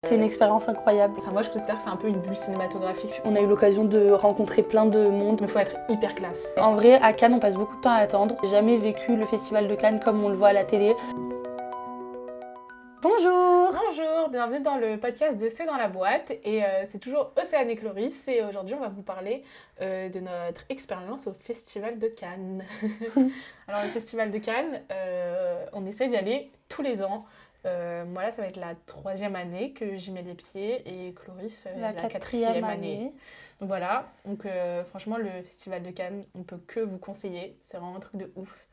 C'est une expérience incroyable. Enfin, moi je considère que c'est un peu une bulle cinématographique. On a eu l'occasion de rencontrer plein de monde. Il faut être hyper classe. En vrai, à Cannes, on passe beaucoup de temps à attendre. J'ai jamais vécu le festival de Cannes comme on le voit à la télé. Bonjour! Bonjour, bienvenue dans le podcast de C'est dans la boîte. Et c'est toujours Océane et Cloris. Et aujourd'hui, on va vous parler de notre expérience au Festival de Cannes. Alors, le Festival de Cannes, on essaie d'y aller tous les ans. Moi, là, ça va être la 3e année que j'y mets les pieds et Cloris, La la 4e année. Donc voilà, donc franchement, le Festival de Cannes, on peut que vous conseiller. C'est vraiment un truc de ouf.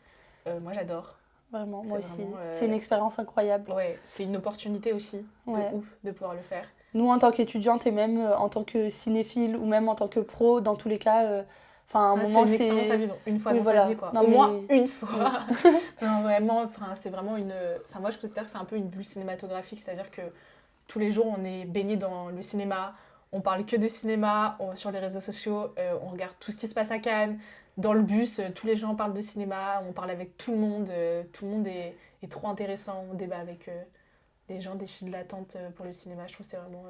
Moi, j'adore. Vraiment, moi aussi. Vraiment, C'est une expérience incroyable. Ouais, c'est une opportunité aussi de ouf de pouvoir le faire. Nous, en tant qu'étudiante et même en tant que cinéphile ou même en tant que pro, dans tous les cas, un moment, c'est une expérience à vivre une fois dans voilà. sa vie, quoi. Non, Au moins une fois. Non, vraiment, c'est vraiment une... Enfin, moi, je considère que c'est un peu une bulle cinématographique, c'est-à-dire que tous les jours, on est baigné dans le cinéma, on parle que de cinéma, sur les réseaux sociaux, on regarde tout ce qui se passe à Cannes. Dans le bus, tous les gens parlent de cinéma, on parle avec tout le monde est trop intéressant, on débat avec les gens des files d'attente pour le cinéma, je trouve que c'est vraiment...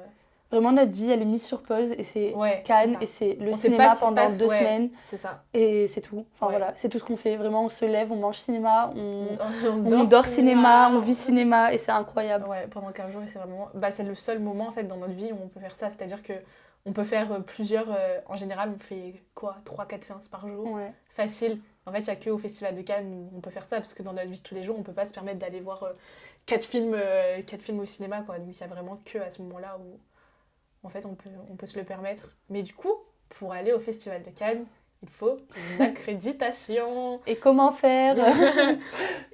Vraiment, notre vie, elle est mise sur pause et c'est Cannes et c'est le on cinéma pendant 2 semaines. C'est ça. Et c'est tout. Enfin voilà, c'est tout ce qu'on fait. Vraiment, on se lève, on mange cinéma, on dort cinéma, on vit cinéma et c'est incroyable. Ouais, pendant 15 jours et c'est vraiment... c'est le seul moment en fait dans notre vie où on peut faire ça, c'est-à-dire que on peut faire plusieurs... en général, on fait quoi 3-4 séances par jour. Ouais. Facile. En fait, il n'y a qu'au Festival de Cannes où on peut faire ça, parce que dans notre vie de tous les jours, on ne peut pas se permettre d'aller voir 4 films au cinéma, quoi. Donc, il n'y a vraiment que à ce moment-là où, en fait, on peut se le permettre. Mais du coup, pour aller au Festival de Cannes, il faut une accréditation. Et comment faire?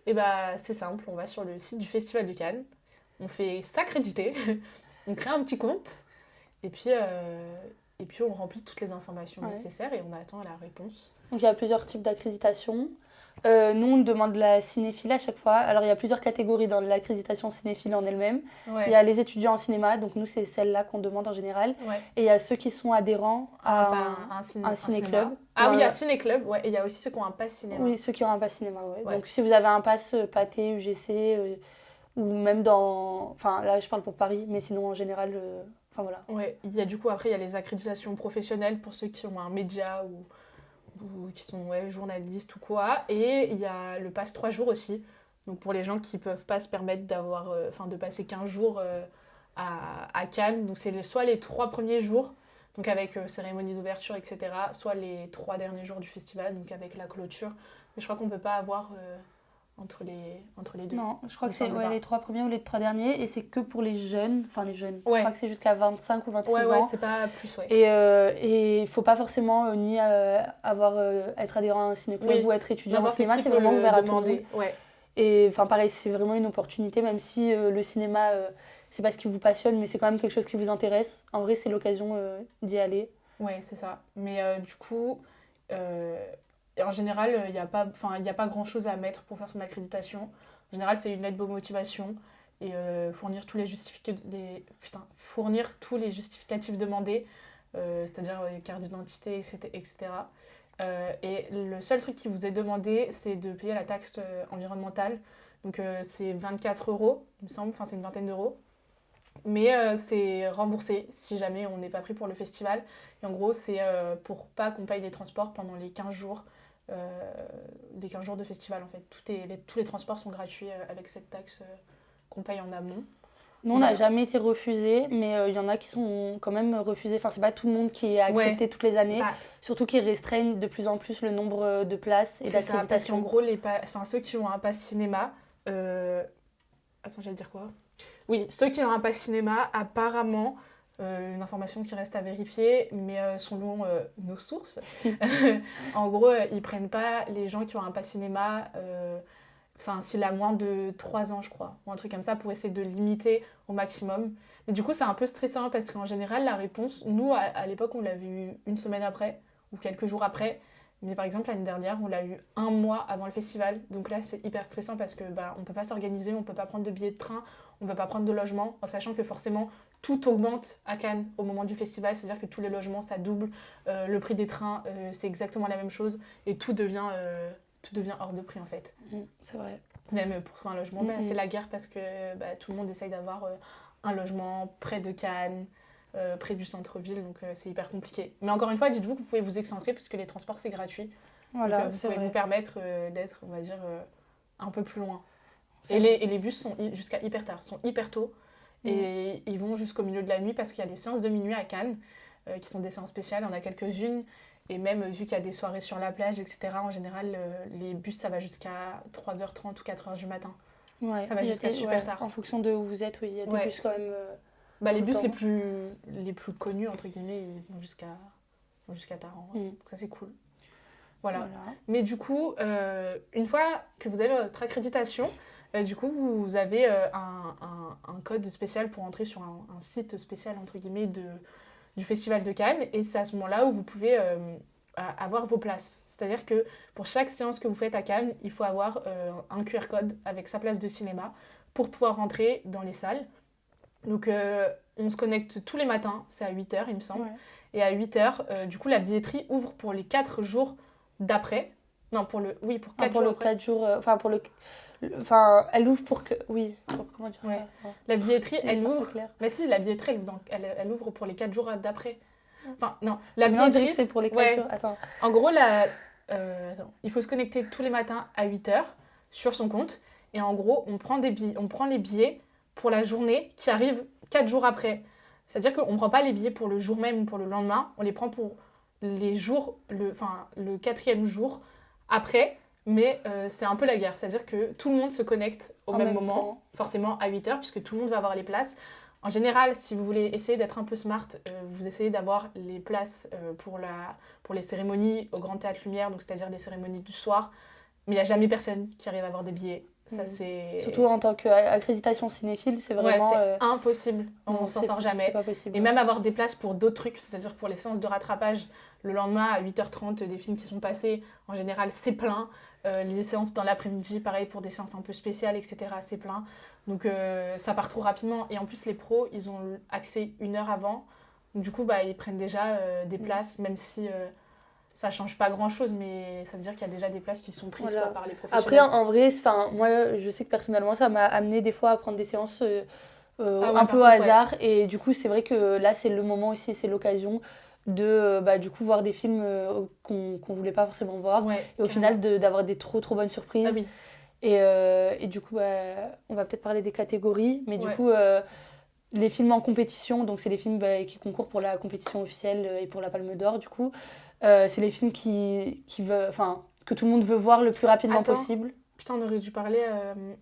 Et c'est simple, on va sur le site du Festival de Cannes, on fait s'accréditer, on crée un petit compte, et puis on remplit toutes les informations nécessaires et on attend la réponse. Donc il y a plusieurs types d'accréditation. Nous, on demande la cinéphilie à chaque fois. Alors il y a plusieurs catégories dans l'accréditation cinéphile en elle-même. Ouais. Il y a les étudiants en cinéma, donc nous c'est celle-là qu'on demande en général. Ouais. Et il y a ceux qui sont adhérents à un ciné-club. Ah oui, il y a ciné-club, ouais. Et il y a aussi ceux qui ont un pass cinéma. Oui, ceux qui ont un pass cinéma, ouais. Donc si vous avez un pass Pathé, UGC, ou même dans... Enfin là je parle pour Paris, mais sinon en général... Enfin voilà. Ouais, il y a du coup après il y a les accréditations professionnelles pour ceux qui ont un média ou qui sont journalistes ou quoi. Et il y a le pass 3 jours aussi. Donc pour les gens qui peuvent pas se permettre d'avoir, de passer 15 jours à Cannes. Donc c'est soit les 3 premiers jours, donc avec cérémonie d'ouverture, etc. Soit les 3 derniers jours du festival, donc avec la clôture. Mais je crois qu'on peut pas avoir... entre les deux. Non, je crois que c'est les 3 premiers ou les 3 derniers et c'est que pour les jeunes. Ouais. Je crois que c'est jusqu'à 25 ou 26 ans. Ouais, c'est pas plus, Et il faut pas forcément ni être adhérent à un ciné-club ou être étudiant en cinéma, c'est vraiment ouvert à tout le monde. Ouais. Et pareil, c'est vraiment une opportunité, même si le cinéma, c'est pas ce qui vous passionne, mais c'est quand même quelque chose qui vous intéresse. En vrai, c'est l'occasion d'y aller. Ouais, c'est ça. Mais du coup... en général, il n'y a pas grand-chose à mettre pour faire son accréditation. En général, c'est une lettre de motivation et fournir tous les justificatifs demandés, c'est-à-dire carte d'identité, etc. Et le seul truc qui vous est demandé, c'est de payer la taxe environnementale. Donc c'est 24 €, il me semble, c'est une vingtaine d'euros. Mais c'est remboursé si jamais on n'est pas pris pour le festival. Et en gros, c'est pour pas qu'on paye les transports pendant les 15 jours. Les 15 jours de festival en fait. Tous les transports sont gratuits avec cette taxe qu'on paye en amont. Nous, on n'a jamais été refusés, mais il y en a qui sont quand même refusés. Enfin, c'est pas tout le monde qui est accepté toutes les années. Surtout qu'ils restreignent de plus en plus le nombre de places et d'accréditations. Parce qu'en gros, ceux qui ont un pass cinéma... Attends, j'allais dire quoi ? Oui, ceux qui ont un pass cinéma, apparemment... une information qui reste à vérifier, mais selon nos sources. En gros, ils prennent pas les gens qui ont un pass cinéma, s'il a moins de 3 ans, je crois, ou un truc comme ça, pour essayer de limiter au maximum. Mais du coup, c'est un peu stressant parce qu'en général, la réponse, nous, à l'époque, on l'avait eu une semaine après, ou quelques jours après. Mais par exemple, l'année dernière, on l'a eu 1 mois avant le festival. Donc là, c'est hyper stressant parce que on peut pas s'organiser, on peut pas prendre de billets de train, on peut pas prendre de logement, en sachant que forcément, tout augmente à Cannes au moment du festival. C'est-à-dire que tous les logements, ça double. Le prix des trains, c'est exactement la même chose. Et tout devient hors de prix, en fait. C'est vrai. Même pour trouver un logement, c'est la guerre parce que tout le monde essaye d'avoir un logement près de Cannes, près du centre-ville, donc c'est hyper compliqué. Mais encore une fois, dites-vous que vous pouvez vous excentrer puisque les transports, c'est gratuit. Voilà, donc vous pouvez vous permettre d'être, on va dire, un peu plus loin. Et les bus sont jusqu'à hyper tard, sont hyper tôt. Et ils vont jusqu'au milieu de la nuit parce qu'il y a des séances de minuit à Cannes, qui sont des séances spéciales, il y en a quelques-unes. Et même vu qu'il y a des soirées sur la plage, etc., en général, les bus, ça va jusqu'à 3h30 ou 4h du matin. Ouais, ça va jusqu'à super tard. En fonction de où vous êtes, oui, il y a des bus quand même. Les bus les plus connus, entre guillemets, ils vont jusqu'à tard. Donc ça, c'est cool. Voilà. Mais du coup, une fois que vous avez votre accréditation, du coup, vous avez un code spécial pour entrer sur un site spécial, entre guillemets, du Festival de Cannes. Et c'est à ce moment-là où vous pouvez avoir vos places. C'est-à-dire que pour chaque séance que vous faites à Cannes, il faut avoir un QR code avec sa place de cinéma pour pouvoir rentrer dans les salles. Donc, on se connecte tous les matins, c'est à 8h, il me semble. Ouais. Et à 8h, du coup, la billetterie ouvre pour les 4 jours d'après. Non, pour 4 jours après. 4 jours, elle ouvre pour que... Oui, comment dire ça La billetterie, elle ouvre... Mais si, la billetterie, elle ouvre pour les 4 jours d'après. Enfin, non, la billetterie... c'est pour les 4 jours, attends. En gros, il faut se connecter tous les matins à 8h sur son compte. Et en gros, on prend les billets pour la journée qui arrive 4 jours après. C'est-à-dire qu'on ne prend pas les billets pour le jour même ou pour le lendemain, on les prend pour les jours, le 4e jour après, mais c'est un peu la guerre. C'est-à-dire que tout le monde se connecte au même moment, forcément à 8h, puisque tout le monde va avoir les places. En général, si vous voulez essayer d'être un peu smart, vous essayez d'avoir les places pour les cérémonies au Grand Théâtre Lumière, donc c'est-à-dire les cérémonies du soir, mais il n'y a jamais personne qui arrive à avoir des billets. Ça, c'est... Surtout en tant qu'accréditation cinéphile, c'est vraiment... c'est impossible, on s'en sort jamais. C'est pas possible. Et même avoir des places pour d'autres trucs, c'est-à-dire pour les séances de rattrapage, le lendemain à 8h30, des films qui sont passés, en général, c'est plein. Les séances dans l'après-midi, pareil, pour des séances un peu spéciales, etc., c'est plein. Donc ça part trop rapidement. Et en plus, les pros, ils ont accès 1 heure avant. Donc, du coup, ils prennent déjà des places, même si... ça change pas grand chose, mais ça veut dire qu'il y a déjà des places qui sont prises par les professionnels. Après, en vrai, moi, je sais que personnellement, ça m'a amené des fois à prendre des séances un peu au hasard. Et du coup, c'est vrai que là, c'est le moment aussi, c'est l'occasion de du coup, voir des films qu'on voulait pas forcément voir. Et au final, d'avoir des trop bonnes surprises. Ah oui. Et du coup, on va peut-être parler des catégories. Mais du coup, les films en compétition, donc c'est les films qui concourent pour la compétition officielle et pour la Palme d'Or, du coup. C'est les films que tout le monde veut voir le plus rapidement possible. Putain, on aurait dû parler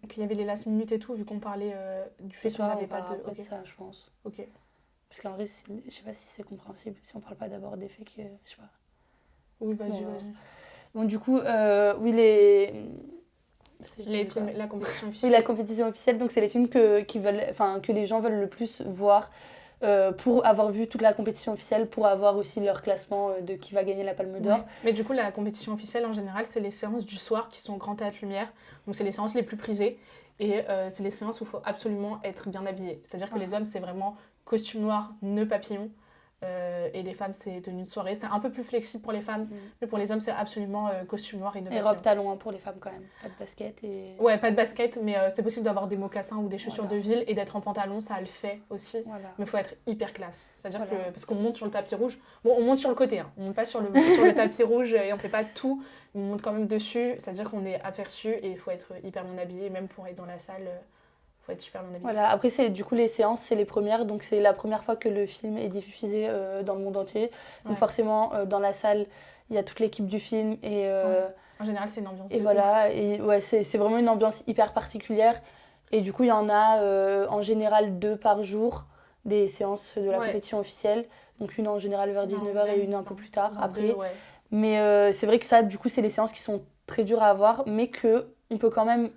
qu'il y avait les last minutes et tout, vu qu'on parlait du fait qu'on n'avait pas de... Okay. Ça, je pense. Ok. Parce qu'en vrai, je sais pas si c'est compréhensible, si on parle pas d'abord des faits que... Je sais pas. Oui, vas-y. Bon, du coup, oui, les films, la compétition officielle. Oui, la compétition officielle, donc c'est les films que les gens veulent le plus voir pour avoir vu toute la compétition officielle, pour avoir aussi leur classement de qui va gagner la Palme d'Or. Ouais. Mais du coup, la compétition officielle, en général, c'est les séances du soir qui sont au Grand Théâtre Lumière. Donc, c'est les séances les plus prisées. Et c'est les séances où il faut absolument être bien habillé. C'est-à-dire que les hommes, c'est vraiment costume noir, nœud papillon. Et les femmes, c'est tenue de soirée. C'est un peu plus flexible pour les femmes, mais pour les hommes, c'est absolument costume noir et nœud papillon. Et robe talon pour les femmes quand même, pas de basket. Ouais, pas de basket, mais c'est possible d'avoir des mocassins ou des chaussures de ville et d'être en pantalon, ça le fait aussi. Voilà. Mais il faut être hyper classe. C'est-à-dire que, parce qu'on monte sur le tapis rouge, bon, on monte sur le côté, hein. On monte pas sur le tapis rouge et on fait pas tout, on monte quand même dessus, c'est-à-dire qu'on est aperçu et il faut être hyper bien habillé, même pour être dans la salle. Faut être super bien habillé. Voilà, après du coup les séances c'est les premières, donc c'est la première fois que le film est diffusé dans le monde entier. Donc forcément dans la salle il y a toute l'équipe du film et en général c'est une ambiance et voilà, et c'est vraiment une ambiance hyper particulière et du coup il y en a en général 2 par jour des séances de la compétition officielle, donc une en général vers 19h et une un peu plus tard après. Mais c'est vrai que ça du coup c'est les séances qui sont très dures à avoir mais que on peut quand même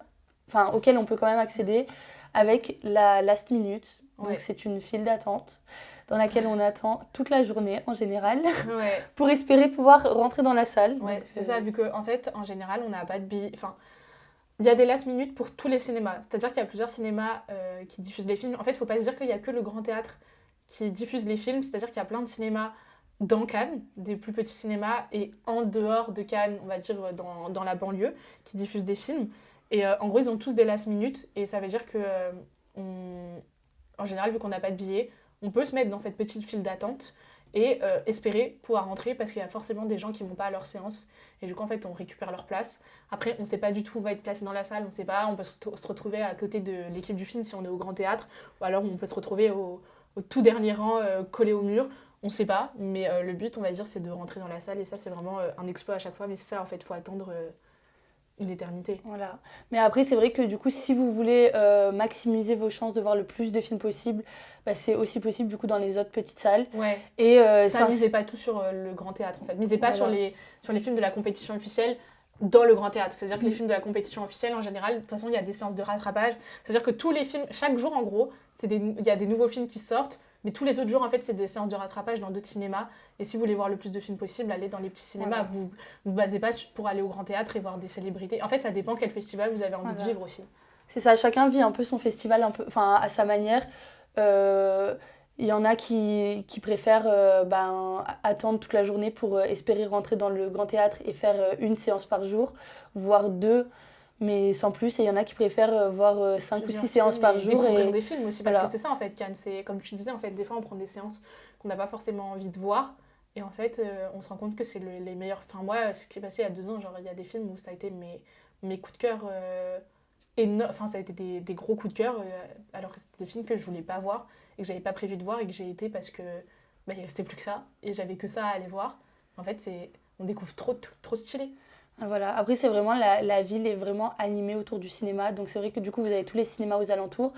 auxquelles on peut quand même accéder avec la last minute. Donc c'est une file d'attente dans laquelle on attend toute la journée en général pour espérer pouvoir rentrer dans la salle. Ouais, c'est ça, vu qu'en fait, en général, on n'a pas de billets. Enfin, il y a des last minutes pour tous les cinémas. C'est-à-dire qu'il y a plusieurs cinémas qui diffusent les films. En fait, il ne faut pas se dire qu'il n'y a que le Grand Théâtre qui diffuse les films. C'est-à-dire qu'il y a plein de cinémas dans Cannes, des plus petits cinémas, et en dehors de Cannes, on va dire dans la banlieue, qui diffusent des films. Et en gros, ils ont tous des last minutes et ça veut dire que en général, vu qu'on n'a pas de billets, on peut se mettre dans cette petite file d'attente et espérer pouvoir rentrer parce qu'il y a forcément des gens qui ne vont pas à leur séance. Et du coup, en fait, on récupère leur place. Après, on ne sait pas du tout où on va être placé dans la salle, on ne sait pas. On peut se retrouver à côté de l'équipe du film si on est au Grand Théâtre, ou alors on peut se retrouver au tout dernier rang collé au mur. On ne sait pas, mais le but, on va dire, c'est de rentrer dans la salle. Et ça, c'est vraiment un exploit à chaque fois. Mais c'est ça, en fait, il faut attendre une éternité. Voilà. Mais après, c'est vrai que du coup, si vous voulez maximiser vos chances de voir le plus de films possible, bah, c'est aussi possible du coup dans les autres petites salles. Ouais. Et ça, misez pas tout sur le Grand Théâtre, en fait. Misez pas voilà. sur les films de la compétition officielle dans le Grand Théâtre. C'est-à-dire que les films de la compétition officielle, en général, de toute façon, il y a des séances de rattrapage. C'est-à-dire que tous les films, chaque jour, en gros, il y a des nouveaux films qui sortent. Mais tous les autres jours, en fait, c'est des séances de rattrapage dans d'autres cinémas. Et si vous voulez voir le plus de films possible, allez dans les petits cinémas. Voilà. Vous basez pas pour aller au Grand Théâtre et voir des célébrités. En fait, ça dépend quel festival vous avez envie de vivre aussi. C'est ça, chacun vit un peu son festival à sa manière. Il y en a qui préfèrent attendre toute la journée pour espérer rentrer dans le Grand Théâtre et faire une séance par jour, voire 2, mais sans plus. Et il y en a qui préfèrent voir 5 ou 6 séances par jour. Découvrir des films aussi, parce que c'est ça en fait, Cannes. C'est, comme tu disais, en fait, des fois on prend des séances qu'on n'a pas forcément envie de voir. Et en fait, on se rend compte que c'est les meilleurs. Enfin, moi, ce qui s'est passé il y a 2 ans, genre, il y a des films où ça a été mes coups de cœur. Enfin, ça a été des gros coups de cœur, alors que c'était des films que je voulais pas voir et que j'avais pas prévu de voir et que j'ai été parce que il restait plus que ça et j'avais que ça à aller voir. En fait, on découvre trop stylé. Voilà. Après, c'est vraiment la ville est vraiment animée autour du cinéma. Donc, c'est vrai que du coup, vous avez tous les cinémas aux alentours.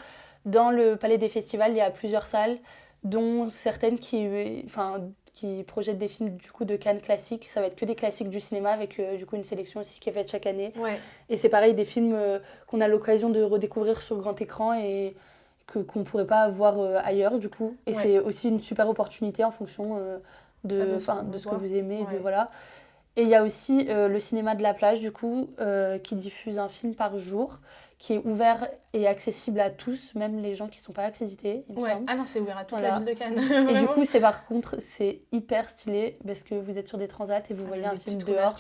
Dans le Palais des Festivals, il y a plusieurs salles, dont certaines qui projettent des films du coup de Cannes classiques. Ça va être que des classiques du cinéma avec du coup une sélection aussi qui est faite chaque année. Ouais. Et c'est pareil, des films qu'on a l'occasion de redécouvrir sur grand écran et qu'on ne pourrait pas voir ailleurs du coup. Et c'est aussi une super opportunité en fonction de ce que vous aimez. Ouais. Voilà. Et il y a aussi le cinéma de la plage du coup qui diffuse un film par jour qui est ouvert et accessible à tous, même les gens qui ne sont pas accrédités. Il me semble. Ah non, c'est ouvert à toute la ville de Cannes. Et du coup, c'est hyper stylé parce que vous êtes sur des transats et vous voyez un film dehors.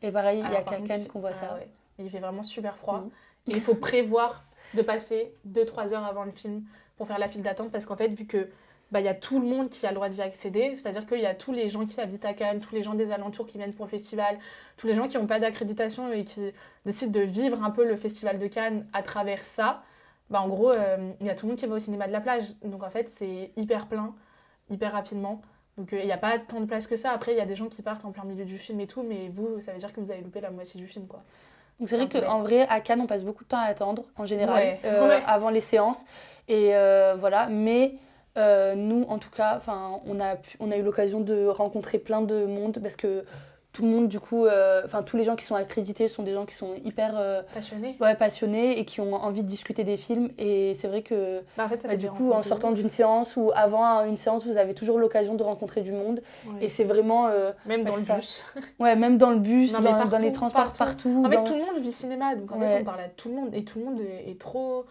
Et pareil, il y a qu'à Cannes qu'on voit ça. Ouais. Il fait vraiment super froid. Et il faut prévoir de passer 2-3 heures avant le film pour faire la file d'attente parce qu'en fait, vu que y a tout le monde qui a le droit d'y accéder, c'est-à-dire qu'il y a tous les gens qui habitent à Cannes, tous les gens des alentours qui viennent pour le festival, tous les gens qui n'ont pas d'accréditation et qui décident de vivre un peu le festival de Cannes à travers ça. En gros, il y a tout le monde qui va au cinéma de la plage. Donc en fait, c'est hyper plein, hyper rapidement. Donc il n'y a pas tant de place que ça. Après, il y a des gens qui partent en plein milieu du film et tout, mais vous, ça veut dire que vous avez loupé la moitié du film, quoi. Donc c'est vrai qu'en vrai, à Cannes, on passe beaucoup de temps à attendre, en général, avant les séances. Et voilà, mais nous, en tout cas, on a eu l'occasion de rencontrer plein de monde parce que tout le monde, du coup, tous les gens qui sont accrédités sont des gens qui sont hyper passionnés et qui ont envie de discuter des films. Et c'est vrai que en fait, du coup, en sortant d'une séance ou avant une séance, vous avez toujours l'occasion de rencontrer du monde. Et c'est vraiment... même dans le bus. Ouais, même dans le bus, dans les transports, partout. En fait, tout le monde vit cinéma, donc en fait, on parle à tout le monde. Et tout le monde est trop...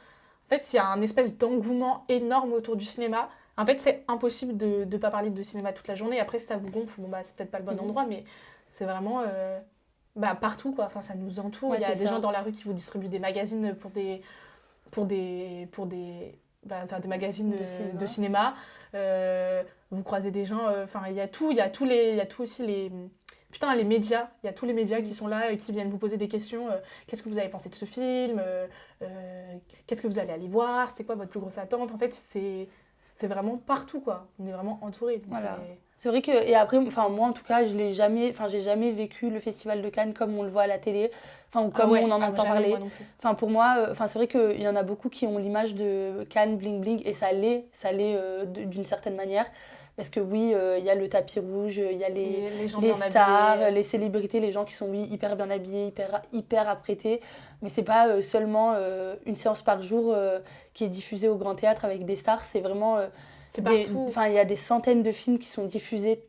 En fait, il y a un espèce d'engouement énorme autour du cinéma. En fait, c'est impossible de ne pas parler de cinéma toute la journée. Après, si ça vous gonfle, c'est peut-être pas le bon endroit, mais c'est vraiment partout, quoi. Enfin, ça nous entoure. Il y a des gens dans la rue qui vous distribuent des magazines pour des magazines de cinéma. Vous croisez des gens. Il y a tout. Il y a tout aussi les... Putain, les médias, il y a tous les médias qui sont là et qui viennent vous poser des questions. Qu'est-ce que vous avez pensé de ce film qu'est-ce que vous allez aller voir? C'est quoi votre plus grosse attente? En fait, c'est vraiment partout, quoi. On est vraiment entouré. Voilà. C'est vrai que, et après, moi en tout cas, j'ai jamais vécu le Festival de Cannes comme on le voit à la télé, ou comme on en entend parler. Pour moi, c'est vrai qu'il y en a beaucoup qui ont l'image de Cannes bling bling et ça l'est d'une certaine manière. Parce que oui, il y a le tapis rouge, il y a les stars, les célébrités, les gens qui sont hyper bien habillés, hyper apprêtés. Mais c'est pas seulement une séance par jour qui est diffusée au Grand Théâtre avec des stars. C'est vraiment... c'est partout. Il y a des centaines de films qui sont diffusés.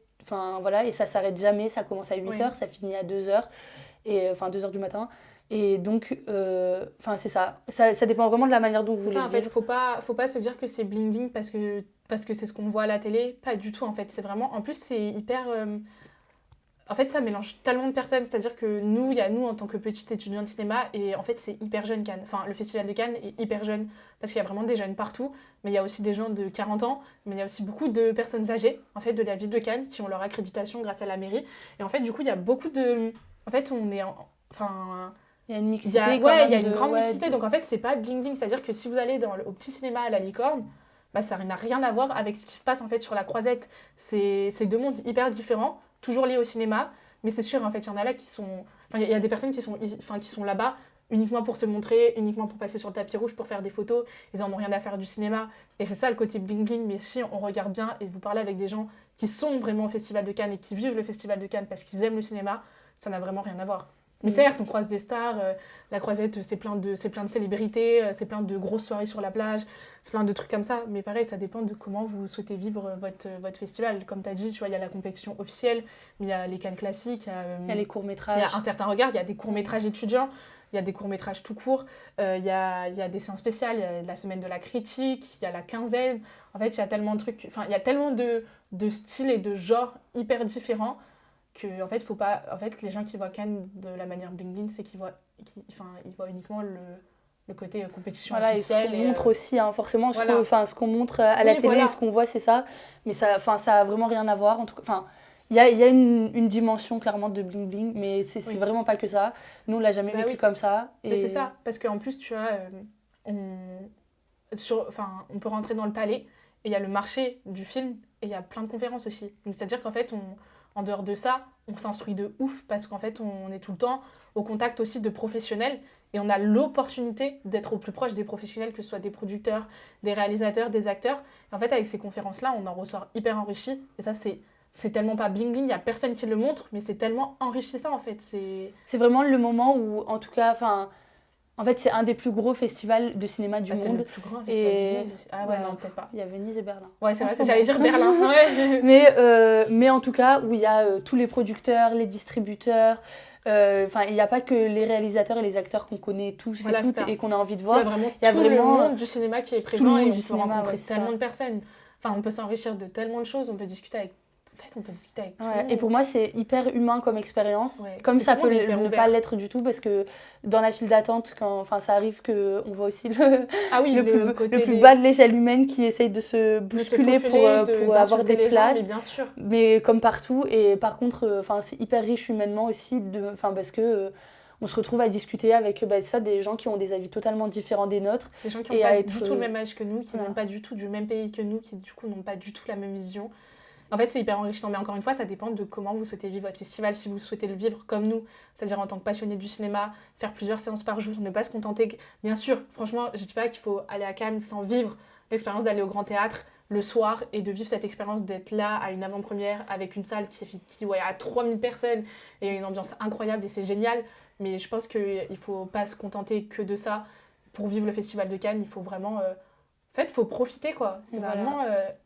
Et ça s'arrête jamais. Ça commence à 8h, ça finit à 2h. 2h du matin. Et donc, c'est ça. Ça dépend vraiment de la manière dont vous voulez vivre. En fait, faut pas se dire que c'est bling bling parce que c'est ce qu'on voit à la télé. Pas du tout, en fait. C'est vraiment... En plus, c'est hyper... En fait, ça mélange tellement de personnes. C'est-à-dire que il y a nous en tant que petite étudiante de cinéma, et en fait, c'est hyper jeune Cannes. Enfin, le Festival de Cannes est hyper jeune, parce qu'il y a vraiment des jeunes partout. Mais il y a aussi des gens de 40 ans, mais il y a aussi beaucoup de personnes âgées, en fait, de la ville de Cannes, qui ont leur accréditation grâce à la mairie. Et en fait, du coup, il y a beaucoup de... En fait, Enfin... Il y a une mixité. Il y a une grande mixité. Donc, en fait, c'est pas bling-bling. C'est-à-dire que si vous allez au petit cinéma à la Licorne, bah, ça n'a rien à voir avec ce qui se passe, en fait, sur la Croisette. C'est deux mondes hyper différents, toujours liés au cinéma. Mais c'est sûr, en fait, il y en a là qui sont... Enfin, il y a des personnes qui sont là-bas uniquement pour se montrer, uniquement pour passer sur le tapis rouge, pour faire des photos. Ils n'en ont rien à faire du cinéma. Et c'est ça le côté bling-bling. Mais si on regarde bien et vous parlez avec des gens qui sont vraiment au Festival de Cannes et qui vivent le Festival de Cannes parce qu'ils aiment le cinéma, ça n'a vraiment rien à voir. Mais certes, on croise des stars, la Croisette, c'est plein de célébrités, c'est plein de grosses soirées sur la plage, c'est plein de trucs comme ça. Mais pareil, ça dépend de comment vous souhaitez vivre votre festival. Comme tu as dit, tu vois, il y a la compétition officielle, mais il y a les Cannes classiques, il y a les courts-métrages. Il y a un certain regard, il y a des courts-métrages étudiants, il y a des courts-métrages tout court, il y a des séances spéciales, il y a la semaine de la critique, il y a la quinzaine. En fait, il y a tellement de trucs, enfin, il y a tellement de styles et de genres hyper différents que, en fait, faut pas... En fait, les gens qui voient Cannes de la manière bling-bling, c'est qu'ils voient uniquement le côté compétition officielle. Et ce qu'on montre aussi, hein, forcément, voilà. ce qu'on montre à la télé, ce qu'on voit, c'est ça. Mais ça a vraiment rien à voir. En tout cas, il y a une dimension clairement de bling-bling, mais c'est vraiment pas que ça. Nous, on l'a jamais vécu comme ça. Mais c'est ça, parce qu'en plus, tu vois, on peut rentrer dans le palais, et il y a le marché du film, et il y a plein de conférences aussi. Donc, c'est-à-dire qu'en fait, en dehors de ça, on s'instruit de ouf parce qu'en fait, on est tout le temps au contact aussi de professionnels et on a l'opportunité d'être au plus proche des professionnels, que ce soit des producteurs, des réalisateurs, des acteurs. Et en fait, avec ces conférences-là, on en ressort hyper enrichi. Et ça, c'est tellement pas bling-bling, il n'y a personne qui le montre, mais c'est tellement enrichissant en fait. C'est vraiment le moment où, en tout cas, en fait, c'est un des plus gros festivals de cinéma du monde. C'est le plus grand festival du monde. Ah ouais, non, peut-être pas. Il y a Venise et Berlin. Ouais, c'est vrai, j'allais dire Berlin. Ouais. mais en tout cas, où il y a tous les producteurs, les distributeurs. Il n'y a pas que les réalisateurs et les acteurs qu'on connaît tous et toutes et qu'on a envie de voir. Il y a vraiment le monde du cinéma qui est présent et on peut rencontrer tellement de personnes. Enfin, on peut s'enrichir de tellement de choses, on peut discuter avec... En fait, on peut discuter avec tout le monde. Et pour moi, c'est hyper humain comme expérience. Comme ça peut ne pas l'être du tout, parce que dans la file d'attente, quand ça arrive qu'on voit aussi le plus bas de l'échelle humaine qui essaye de se bousculer pour avoir des places. Mais bien sûr. Mais comme partout. Et par contre, c'est hyper riche humainement aussi, parce que... on se retrouve à discuter avec des gens qui ont des avis totalement différents des nôtres. Des gens qui n'ont pas du tout le même âge que nous, qui viennent pas du tout du même pays que nous, qui du coup n'ont pas du tout la même vision. En fait, c'est hyper enrichissant. Mais encore une fois, ça dépend de comment vous souhaitez vivre votre festival. Si vous souhaitez le vivre comme nous, c'est-à-dire en tant que passionné du cinéma, faire plusieurs séances par jour, ne pas se contenter... Bien sûr, franchement, je ne dis pas qu'il faut aller à Cannes sans vivre l'expérience d'aller au Grand Théâtre le soir et de vivre cette expérience d'être là à une avant-première avec une salle qui a 3000 personnes et une ambiance incroyable et c'est génial. Mais je pense qu'il ne faut pas se contenter que de ça. Pour vivre le Festival de Cannes, il faut vraiment... En fait, il faut profiter, quoi. C'est vraiment...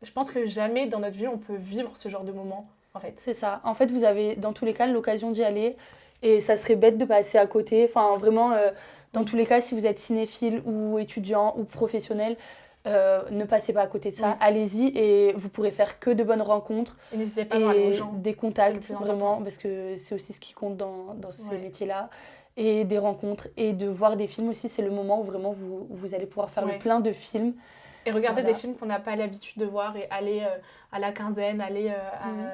je pense que jamais dans notre vie, on peut vivre ce genre de moment, en fait. C'est ça. En fait, vous avez, dans tous les cas, l'occasion d'y aller. Et ça serait bête de passer à côté. Enfin, vraiment, dans tous les cas, si vous êtes cinéphile ou étudiant ou professionnel, ne passez pas à côté de ça. Oui. Allez-y et vous pourrez faire que de bonnes rencontres. Et n'hésitez pas à parler aux gens. Des contacts, vraiment, parce que c'est aussi ce qui compte dans ces métiers-là. Et des rencontres et de voir des films aussi. C'est le moment où vraiment vous allez pouvoir faire le plein de films. Et regarder des films qu'on n'a pas l'habitude de voir et aller à la quinzaine, aller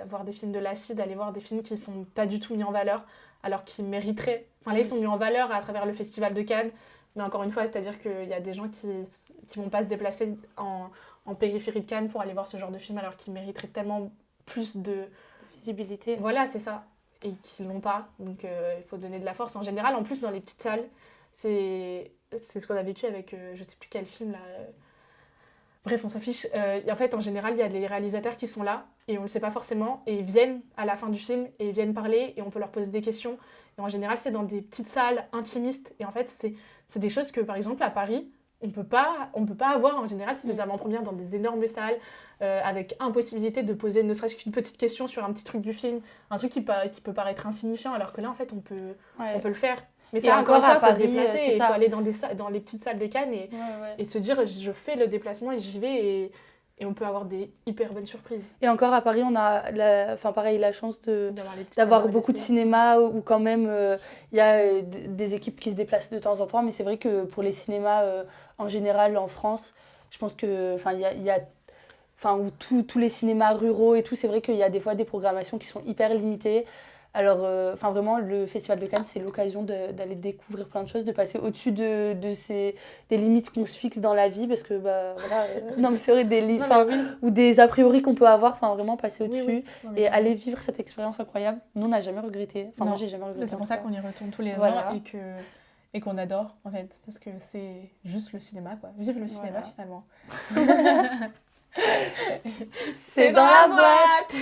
voir des films de l'Acide, aller voir des films qui ne sont pas du tout mis en valeur, alors qu'ils mériteraient. Enfin, là, ils sont mis en valeur à travers le Festival de Cannes. Mais encore une fois, c'est-à-dire qu'il y a des gens qui ne vont pas se déplacer en périphérie de Cannes pour aller voir ce genre de film, alors qu'ils mériteraient tellement plus de visibilité. Voilà, c'est ça. Et qui ne l'ont pas. Donc, il faut donner de la force. En général, en plus, dans les petites salles, c'est ce qu'on a vécu avec, je ne sais plus quel film, là... Bref, on s'en fiche. En fait, en général, il y a des réalisateurs qui sont là et on ne le sait pas forcément et ils viennent à la fin du film et ils viennent parler et on peut leur poser des questions. Et en général, c'est dans des petites salles intimistes et en fait, c'est des choses que, par exemple, à Paris, on peut pas avoir. En général, c'est des avant-premières dans des énormes salles avec impossibilité de poser ne serait-ce qu'une petite question sur un petit truc du film, un truc qui peut paraître insignifiant alors que là, en fait, on peut le faire. Mais ça, encore une fois, il faut se déplacer, il faut aller dans les petites salles de Cannes et se dire, je fais le déplacement et j'y vais. Et et on peut avoir des hyper bonnes surprises. Et encore à Paris, on a la chance d'avoir beaucoup de cinémas où quand même il y a des équipes qui se déplacent de temps en temps, mais c'est vrai que pour les cinémas en général en France, je pense que il y a où tous les cinémas ruraux et tout, c'est vrai qu'il y a des fois des programmations qui sont hyper limitées. Alors, vraiment, le Festival de Cannes, c'est l'occasion d'aller découvrir plein de choses, de passer au-dessus des limites qu'on se fixe dans la vie, parce que, non, mais c'est vrai, ou des a priori qu'on peut avoir, vraiment passer au-dessus et aller vivre cette expérience incroyable. Nous, on n'a jamais regretté. Moi, j'ai jamais regretté. C'est pour ça qu'on y retourne tous les ans et qu'on adore, en fait, parce que c'est juste le cinéma, quoi. Vive le cinéma, finalement. C'est dans la boîte.